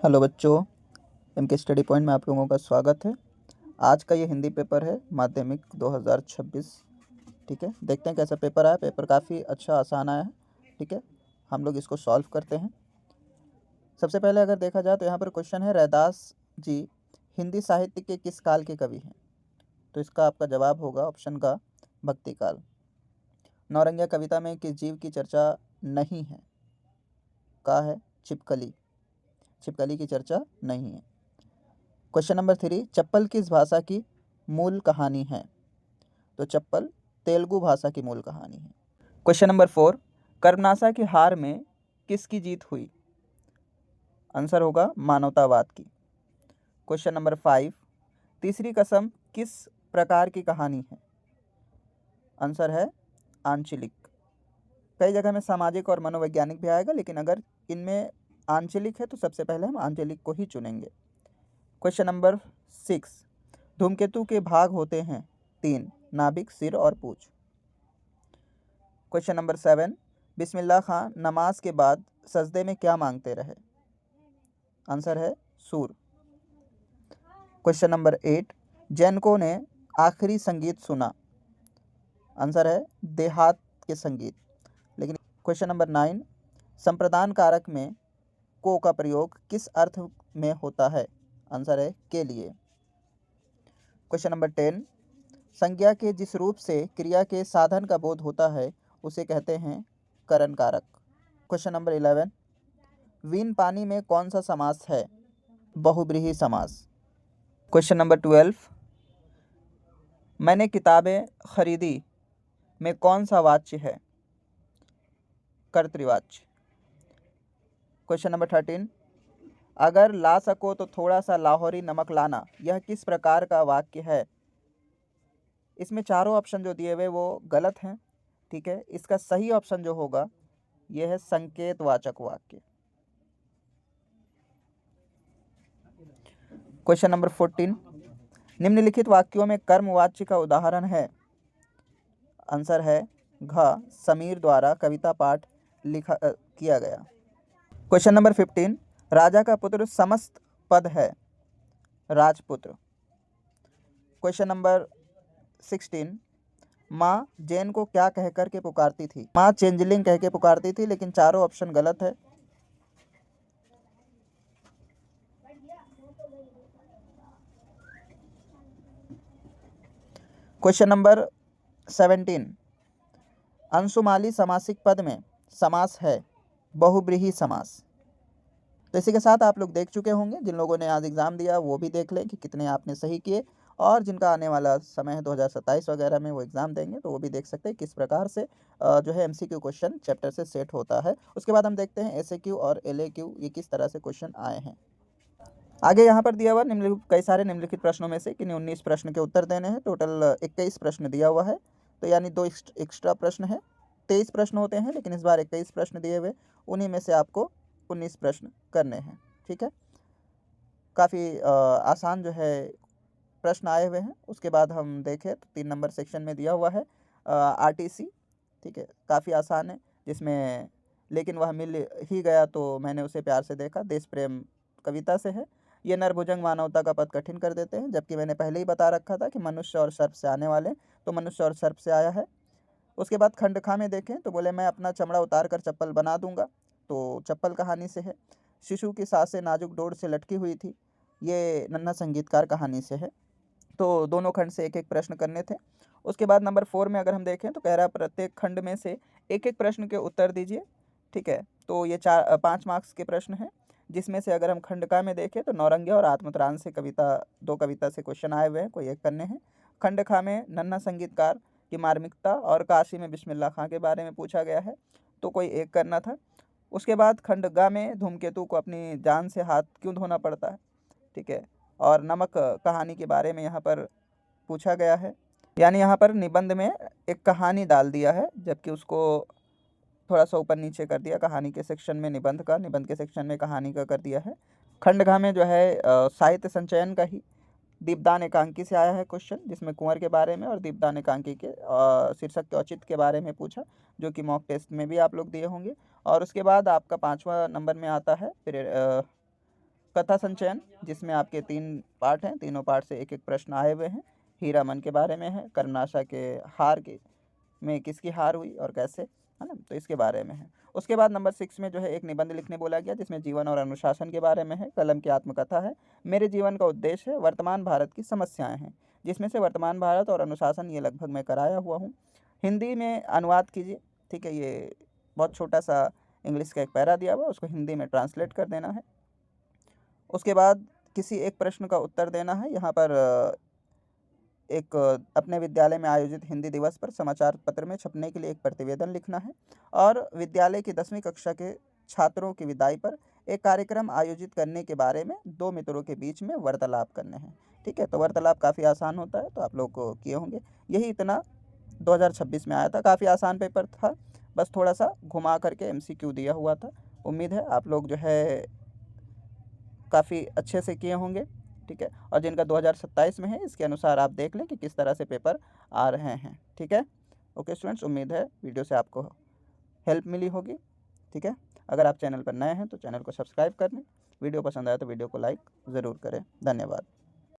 Hello बच्चों, M के study point में आप लोगों का स्वागत है। आज का ये हिंदी पेपर है माध्यमिक 2026। ठीक है, देखते हैं कैसा पेपर आया। पेपर काफ़ी अच्छा आसान आया है। ठीक है, हम लोग इसको सॉल्व करते हैं। सबसे पहले अगर देखा जाए तो यहाँ पर क्वेश्चन है, रैदास जी हिंदी साहित्य के किस काल के कवि हैं? तो इसका आपका जवाब होगा ऑप्शन का भक्ति काल। नौरंगिया कविता में किस जीव की चर्चा नहीं है? का है छिपकली। छिपकली की चर्चा नहीं है। क्वेश्चन नंबर 3, चप्पल किस भाषा की मूल कहानी है? तो चप्पल तेलुगु भाषा की मूल कहानी है। क्वेश्चन नंबर 4, कर्मनाशा की हार में किसकी जीत हुई? आंसर होगा मानवतावाद की। क्वेश्चन नंबर 5, तीसरी कसम किस प्रकार की कहानी है? आंसर है आंचलिक। कई जगह में सामाजिक और मनोवैज्ञानिक भी आएगा, लेकिन अगर इनमें आंचलिक है तो सबसे पहले हम आंचलिक को ही चुनेंगे। क्वेश्चन नंबर 6, धूमकेतु के भाग होते हैं 3, नाभिक, सिर और पूंछ। क्वेश्चन नंबर 7, बिस्मिल्लाह खां नमाज के बाद सजदे में क्या मांगते रहे? आंसर है सूर। क्वेश्चन नंबर 8, जैनको ने आखिरी संगीत सुना? आंसर है देहात के संगीत। लेकिन क्वेश्चन नंबर 9, संप्रदान कारक में को का प्रयोग किस अर्थ में होता है? आंसर है के लिए। क्वेश्चन नंबर 10, संज्ञा के जिस रूप से क्रिया के साधन का बोध होता है उसे कहते हैं करण कारक। क्वेश्चन नंबर 11, वीन पानी में कौन सा समास है? बहुब्रीहि समास। क्वेश्चन नंबर 12, मैंने किताबें खरीदी में कौन सा वाच्य है? कर्तृवाच्य। क्वेश्चन नंबर 13, अगर ला सको तो थोड़ा सा लाहौरी नमक लाना, यह किस प्रकार का वाक्य है? इसमें चारों ऑप्शन जो दिए हुए वो गलत हैं। ठीक है, इसका सही ऑप्शन जो होगा यह है संकेतवाचक वाक्य। क्वेश्चन नंबर 14, निम्नलिखित वाक्यों में कर्मवाच्य का उदाहरण है? आंसर है घ, समीर द्वारा कविता पाठ किया गया। क्वेश्चन नंबर 15, राजा का पुत्र समस्त पद है? राजपुत्र। क्वेश्चन नंबर 16, माँ जैन को क्या कह कर के पुकारती थी? माँ चेंजलिंग कह के पुकारती थी, लेकिन चारों ऑप्शन गलत है। क्वेश्चन नंबर 17, अंशुमाली समासिक पद में समास है बहुब्रीहि समास। तो इसी के साथ आप लोग देख चुके होंगे, जिन लोगों ने आज एग्ज़ाम दिया वो भी देख लें कि कितने आपने सही किए, और जिनका आने वाला समय है 2027 वगैरह में वो एग्ज़ाम देंगे तो वो भी देख सकते हैं किस प्रकार से जो है एमसीक्यू क्वेश्चन चैप्टर से सेट होता है। उसके बाद हम देखते हैं एसएक्यू और एलएक्यू ये किस तरह से क्वेश्चन आए हैं। आगे यहाँ पर दिया हुआ कई सारे निम्नलिखित प्रश्नों में से किन्हीं 19 प्रश्न के उत्तर देने हैं। टोटल 21 प्रश्न दिया हुआ है, तो यानी 2 एक्स्ट्रा प्रश्न है। 23 प्रश्न होते हैं, लेकिन इस बार 21 प्रश्न दिए हुए, उन्हीं में से आपको 19 प्रश्न करने हैं। ठीक है, काफ़ी आसान जो है प्रश्न आए हुए हैं। उसके बाद हम देखें तो 3 नंबर सेक्शन में दिया हुआ है आरटीसी। ठीक है, काफ़ी आसान है, जिसमें लेकिन वह मिल ही गया तो मैंने उसे प्यार से देखा, देश प्रेम कविता से है। ये नरभुजंग मानवता का पद कठिन कर देते हैं, जबकि मैंने पहले ही बता रखा था कि मनुष्य और सर्प से आने वाले, तो मनुष्य और सर्प से आया है। उसके बाद खंड खा में देखें तो बोले मैं अपना चमड़ा उतार कर चप्पल बना दूंगा, तो चप्पल कहानी से है। शिशु की सांसें नाजुक डोर से लटकी हुई थी, ये नन्हा संगीतकार कहानी से है। तो दोनों खंड से एक एक प्रश्न करने थे। उसके बाद नंबर 4 में अगर हम देखें तो कह रहा है प्रत्येक खंड में से एक एक प्रश्न के उत्तर दीजिए। ठीक है, तो ये 5 मार्क्स के प्रश्न हैं, जिसमें से अगर हम खंडका में देखें तो नौरंगिया और आत्मत्राण से दो कविता से क्वेश्चन आए हुए हैं, कोई एक करने हैं। खंडका में नन्हा संगीतकार की मार्मिकता और काशी में बिस्मिल्लाह खां के बारे में पूछा गया है, तो कोई एक करना था। उसके बाद खंडगा में धूमकेतु को अपनी जान से हाथ क्यों धोना पड़ता है? ठीक है, और नमक कहानी के बारे में यहाँ पर पूछा गया है। यानी यहाँ पर निबंध में एक कहानी डाल दिया है, जबकि उसको थोड़ा सा ऊपर नीचे कर दिया। कहानी के सेक्शन में निबंध का, निबंध के सेक्शन में कहानी का कर दिया है। खंडघा में जो है साहित्य संचयन का ही दीपदान एकांकी से आया है क्वेश्चन, जिसमें कुंवर के बारे में और दीपदान एकांकी के शीर्षक के औचित्य के बारे में पूछा, जो कि मॉक टेस्ट में भी आप लोग दिए होंगे। और उसके बाद आपका 5वां नंबर में आता है फिर कथा संचयन, जिसमें आपके 3 पार्ट हैं, तीनों पार्ट से एक-एक प्रश्न आए हुए हैं। हीरामन के बारे में है, कर्मनाशा के हार के में किसकी हार हुई और कैसे, है ना? तो इसके बारे में है। उसके बाद नंबर 6 में जो है एक निबंध लिखने बोला गया, जिसमें जीवन और अनुशासन के बारे में है। कलम की आत्मकथा है। मेरे जीवन का उद्देश्य है, वर्तमान भारत की समस्याएँ हैं, जिसमें से वर्तमान भारत और अनुशासन ये लगभग मैं कराया हुआ हूँ। हिंदी में अनुवाद कीजिए, ठीक है? ये बहुत छोटा-सा इंग्लिश का एक पैरा दिया हुआ है, उसको हिंदी में ट्रांसलेट कर देना है। उसके बाद किसी एक प्रश्न का उत्तर देना है। यहाँ पर एक अपने विद्यालय में आयोजित हिंदी दिवस पर समाचार पत्र में छपने के लिए एक प्रतिवेदन लिखना है और विद्यालय की 10वीं कक्षा के छात्रों की विदाई पर एक कार्यक्रम आयोजित करने के बारे में 2 मित्रों के बीच में वार्तालाप करने हैं। ठीक है? तो वार्तालाप काफ़ी आसान होता है, तो आप लोग को किए होंगे। यही इतना 2026 में आया था, काफ़ी आसान पेपर था, बस थोड़ा-सा घुमा करके एमसीक्यू दिया हुआ था। उम्मीद है आप लोग जो है काफ़ी अच्छे से किए होंगे, ठीक है? और जिनका 2027 में है, इसके अनुसार आप देख लें कि किस तरह से पेपर आ रहे हैं, ठीक है? ओके स्टूडेंट्स, उम्मीद है वीडियो से आपको हेल्प मिली होगी, ठीक है? अगर आप चैनल पर नए हैं तो चैनल को सब्सक्राइब कर लें। वीडियो पसंद आया तो वीडियो को लाइक ज़रूर करें। धन्यवाद।